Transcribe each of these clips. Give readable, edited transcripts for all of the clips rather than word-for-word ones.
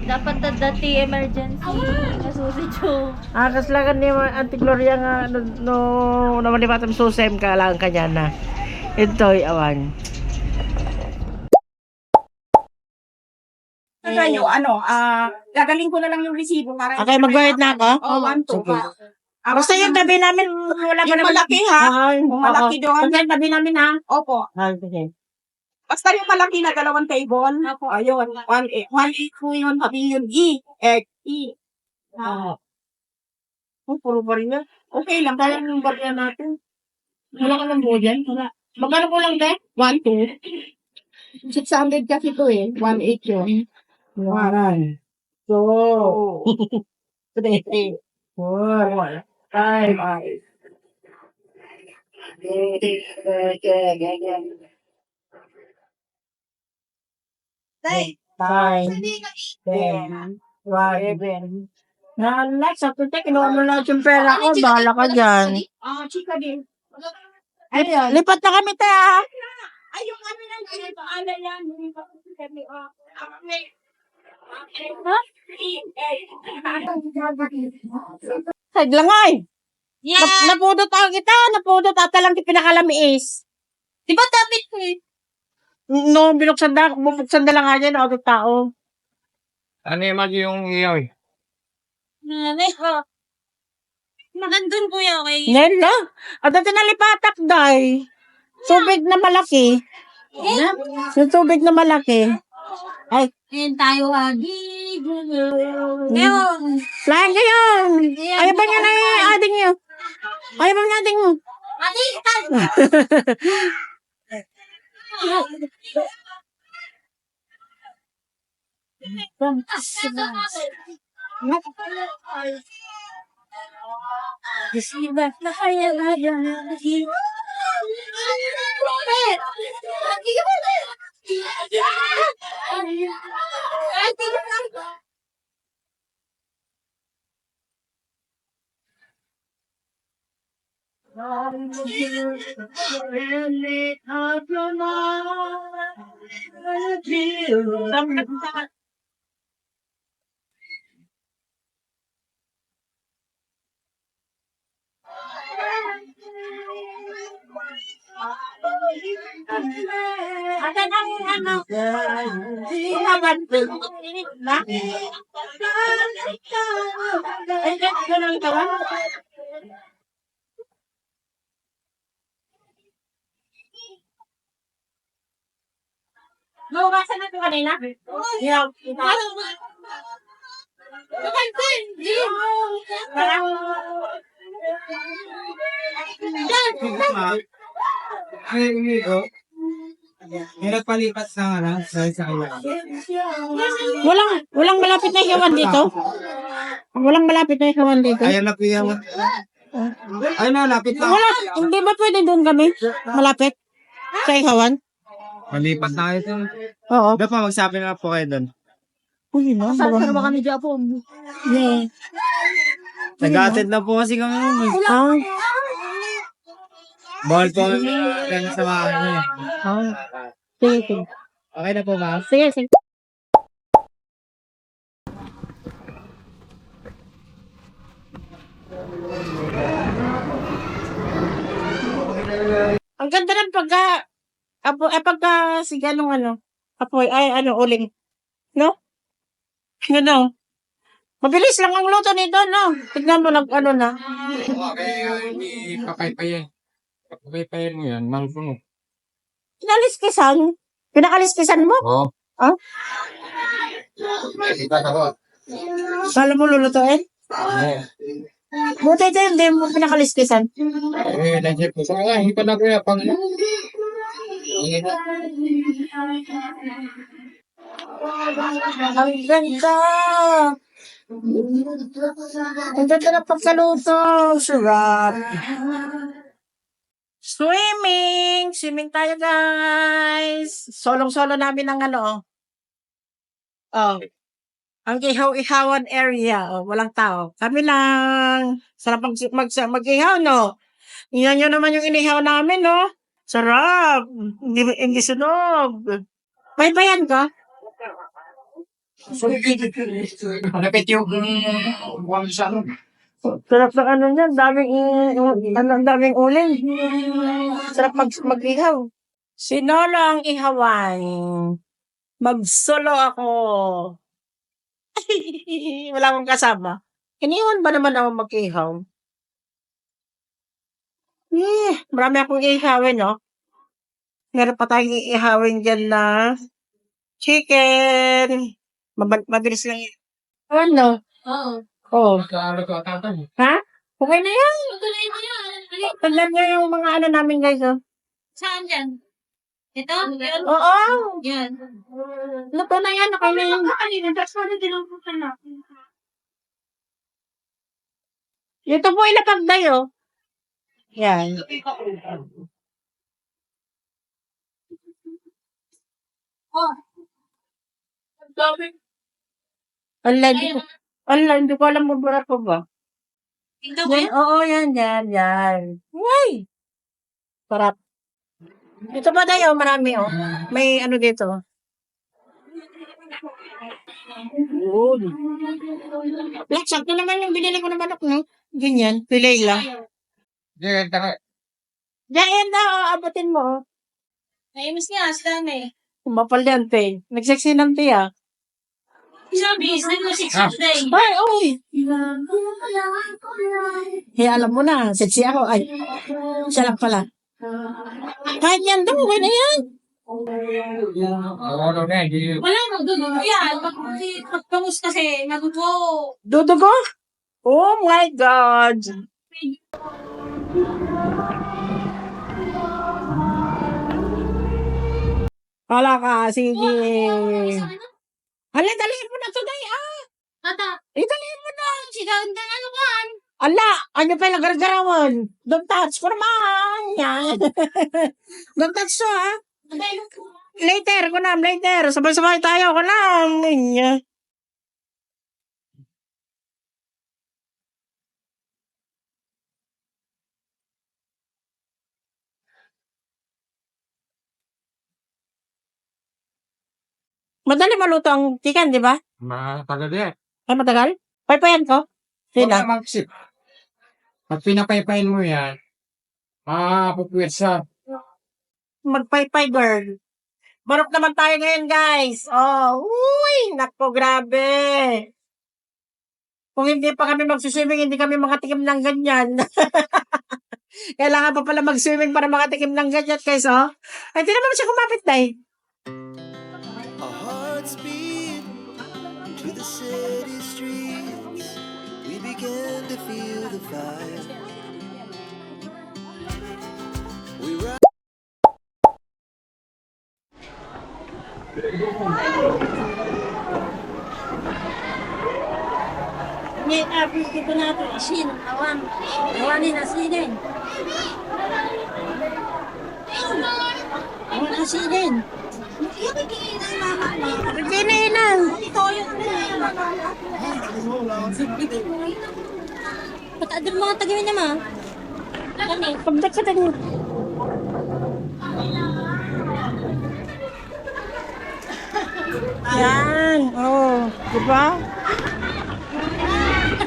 Dapat dati emergency nasusi jo. Kaslagan ni Auntie Gloria nga no naman ni Batam susem ka lang kanya na. Ito'y awan. Ano, gagaling ko na lang yung resibo para... Okay, magbayad na ako? Oo, 1, 2. Sige. Basta yung tabi namin, wala pa Yung naman. malaki ha? Yung malaki doon. Basta yung tabi namin ha? Opo. Okay. Basta yung malaki na 2 table. Ayun. 1-8 po yun. Pavilion E. E. Puro pa rin yan. Okay lang. Kaya yung barya natin. Wala ka ng buo dyan? Wala. Magkano po lang, te? 1-2. 600 kasi to eh. 1-8 yun. 1, 2, 3, 4, 5, 10, 11. Na, next, after that, kinuha mo lahat yung pera ko. Bahala ka dyan. Chika din. Lipat na kami, te, ha? Ay, yung kami lang. Paala yan. Hindi pa kami. Saglangay. Yeah. Napudot ako kita. Napudot ata lang pinakalamiis. Di ba damit ko eh? No, bubuksan na lang nga dyan. Ako tao. Ano yung mag yung iyaw eh? Nanay ha. Nandun po yan kay... Nela. At ito nalipatak, day. Tubig na malaki. Yung tubig na malaki. Ay. Ayun tayo agi. Ngayon. Lahat ngayon. Ayaw ba niya na ading niyo? Ayaw ba niya ading mo? Matitan! Sibak na kaya na yan. Asan ang ano? Naugasan na ito kanina? Yeah. Ay, hindi ko. May nagpalipat sa dahil sa kanya. Walang malapit na hiyawan dito? Walang malapit na hiyawan dito? Ayan na kuya. Ay na, lapit na. Wala. Hindi ba pwede doon kami? Malapit? Sa hiyawan? Malipat na kayo ito. Oo. Dapat pa, magsabi na po kayo doon. Uy, no? Saan ka naman kami Japon? Yeah. Nag-attend na po kasi kami. Ah. Bawal po kami sa mga ano eh. Ah. Sige, sige. Okay na po ba? Sige, sige. Ang ganda ng pagka sigalong apoy, uling. No? Ano? Mabilis lang ang luto nito, no? Tignan mo, na. Okay, ipapaypay eh. Papaypayin mo yan, malunod. Pinakaliskisan mo? Oo. Ah? Iba ako. Kala mo lulutuin? Buti ito hindi mo pinakaliskisan. Nansip ko. Saka hindi pa na kuya pang... Ang ganda! Ang ganda ng pagkaluto. Sarap. Swimming! Swimming tayo, guys! Solong-solo namin ang Oh. Ang ihaw-ihawan area. Oh, walang tao. Kami lang. Sarap mag-ihaw, no? Yan yun naman yung inihaw namin, no? Sarap! Hindi sunog. May bayan ka? Malapit yung buwan sa ano. Sarap ng ano niyan, ang daming uling. Sarap mag-ihaw. Sinolo ang ihawan. Magsolo ako. Wala akong kasama. Iniwan ba naman ako mag-ihaw? Marami akong ihawin, no? Meron pa tayong ihawin dyan na chicken. Mabilis lang yun. Ano? Oo. Oh. Magkaano ko tatay. Ha? Okay na yan. Tuloy mo yan. Tandaan nyo yung mga ano namin, guys, oh. Saan yan? Ito? Yan? Oo. Yan. Luto na yan. Okay na yan. Kanina, that's why dinumputan natin. Ito po ilapagday, oh. Yan. Ang dami. Online, hindi ko alam mo ba po ba? Ito ba Yan, yan? oo, yan. Yay! Sarap. Ito pa tayo, marami, oh. May ano dito. Good. Black, sakto naman yung binili ko na manok, no? Ganyan, pilay lang. Hindi, tara. Diyan na, oh, abutin mo, oh. Naimis nga, sila na eh. Kumapal yan, te. Nagseksi ng te, ah. Sabi, nag-6 day. Ay, uy! Alam mo na, sexy ako. Ay, siya lang pala. Kahit yan daw, okay na yan. Ano na, hindi. Wala, magdudugo yan. Pagkamus kasi, nagudugo. Dudugo? Oh my God! Wala ka, sige. Hala, dalhin mo na today, ah! Tata, Idalhin mo na! sigaw na ano kan? Ala, ano pa yung gargarawan? Don't touch ko naman! Yan. Don't touch to, ha? Later, kunam, later. Sabay-sabay tayo, kunam. Yan. Madali maluto ang chicken, di ba? Matagal yan. Ay, matagal? Paypayan ko? Sila? Huwag ka mag-sip. Pag pinapaypayin mo yan, pupuwit sa Magpaypay, girl. Barok naman tayo ngayon, guys. Oh, uy, nako, grabe. Kung hindi pa kami magsuswimming, hindi kami makatikim ng ganyan. Kailangan pa pala mag-swimming para makatikim ng ganyan, guys, oh. Ay, di naman siya kumapit, day. Our hearts beat to the city streets. We began to feel the fire. We rise. May apis dito natin. Isin, awan. Awanin na sinin. Awan na sinin. Pagkininan. Patadal mga tagawin naman. Pagdak ka tayo. Yan. Oh, di ba?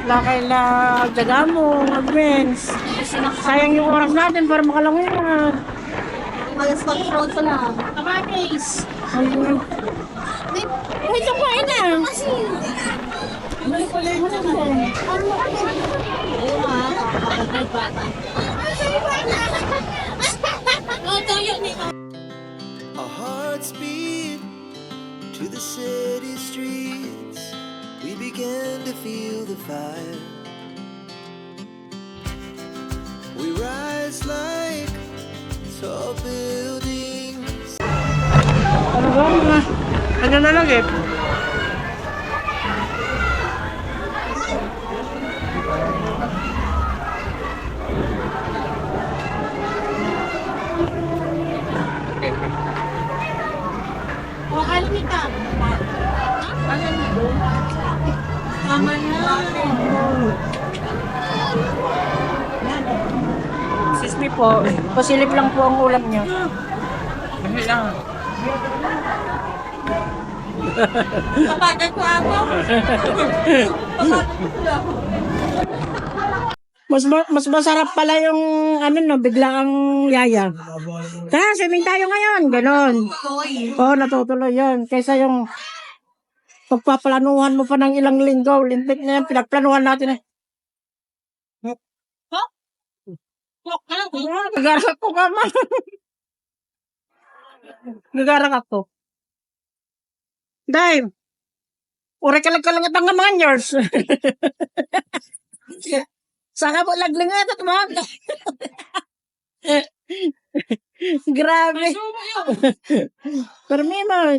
Lakay na daga mo, mag-mens. Sayang yung oras natin para makalangoy na. Mag-control ko na. Kamakis. Ay, ito pa na. Our hearts beat to the city streets. We began to feel the fire. We rise like tall buildings. Ano ba mga? Ano na lang eh? Tama na. Excuse me po. Pasilip lang po ang ulam niyo. Kasi lang. Kapagod ko ako. Mas masarap pala yung ano no, bigla ang yaya. Tara, swimming tayo ngayon. Ganon. Oo, natutuloy yun. Kaysa yung pagpaplanuhan mo pa ng ilang linggo. Lintik na yan, pinagplanuhan natin eh. Nagarak ko ka man. Nagarak ako. Dahil, uri ka lang at ang mga years. Saka po laglingat at mga. Grabe. Pero may mga.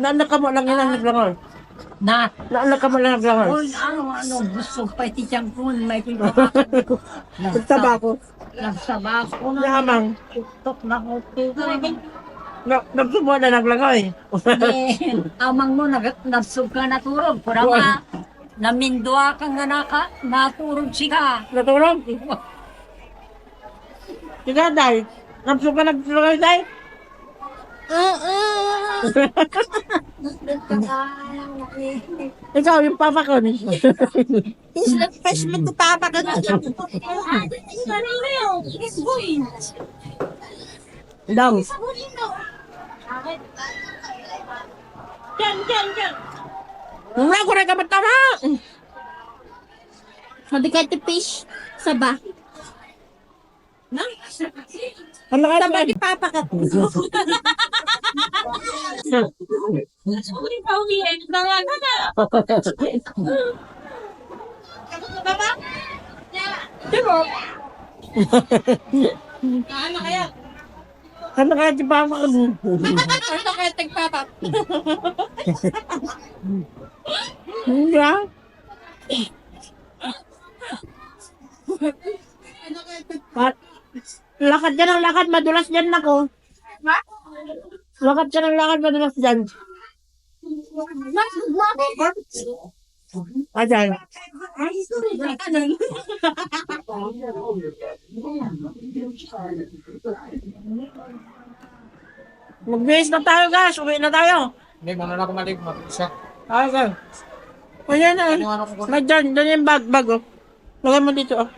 Naanak ka mo lang yun ang naglangoy. Naanak ka mo lang naglangoy. Gusto pa iti tiyang kun, may Pagtaba ko. nagsabako na. Lamang. Tok na ko. Nagsubo na naglangoy. Amang mo, nagsug ka naturog. Pura nga, namindua ka nga naturog siya. Natulog. Sige, Day. Nagsubo ka naglangoy, Day. Ikaw, yung papa ko. Is the freshman to papa ka na. Dong. Wala ko rin kapat tama. Madikati fish. Saba. Ano ka Saba naman? ni papa ka. Ano kaya si papa ko? Ano kaya tagpapa? Hindi ah. Lakad ka ng lakad, madulas dyan ako. Lakad ka ng lakad, madulas dyan. Ayan. Mag-base na tayo, guys. Uwi na tayo. Hindi, muna na ako maligo. Mag-isa. Okay. Ayan na. May dyan yung bag, oh. Lagay mo dito, oh.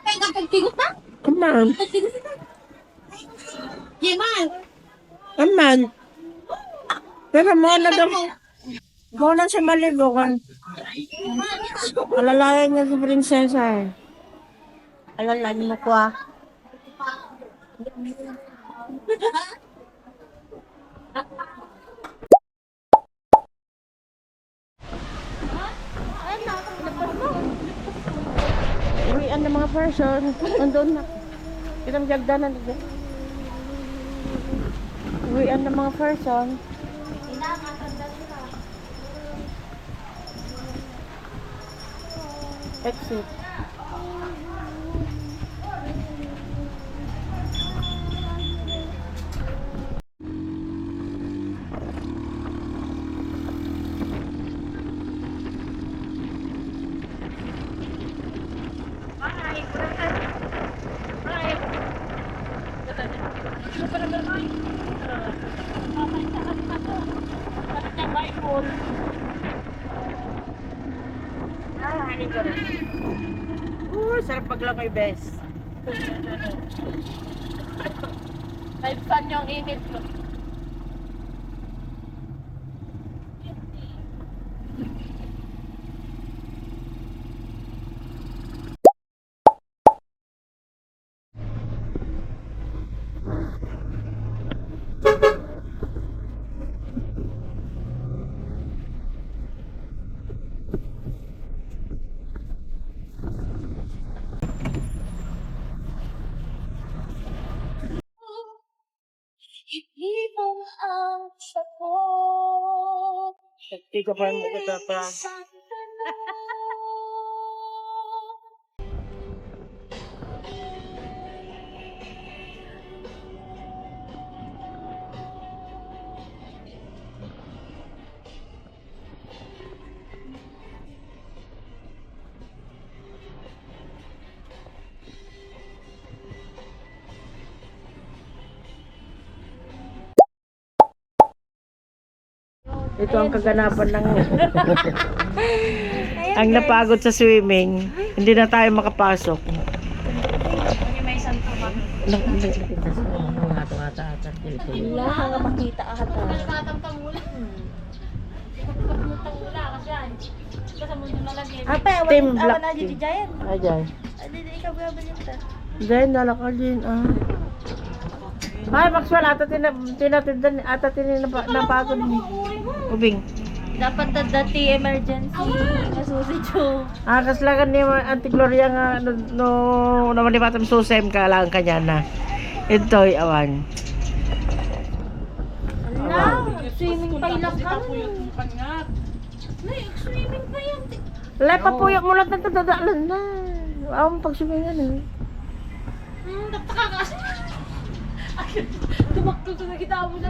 Ay, kapagtigot na? Come on. Jiman! Come on. Pero muna daw. Muna siya maligo kan. Alalayan niya si prinsesa eh. Alalayan mo ko ah. Uwian ng mga person. Nandun na. Kitang jagdanan na dyan. Uwian ng mga person. Exit. Sarap paglamay, bes. Naipan yung init ko. Ibong ang sako. Hindi ka pa mo kita pa. Ito ang kaganapan ng ang napagod sa swimming. Hindi na tayo makapasok. Wala nga makita ata. Apa, Team awan Black na Team. di Giant. Ajay. Adi ikaw ba balita? Diyan, lalakad din. Ay, Maxwell, ata napagod ni. Ubing. Dapat dati emergency nasusi jo. Kaslagan ni Auntie Gloria nga no naman ni Batam susem ka lang kanya na. Ito'y awan. Ala, swimming pa ilang kami. Swimming pa yan. Lay papuyok mo lang tatadalan na. Awang pag-swimming yan eh. Tumakto sa nakita mo na.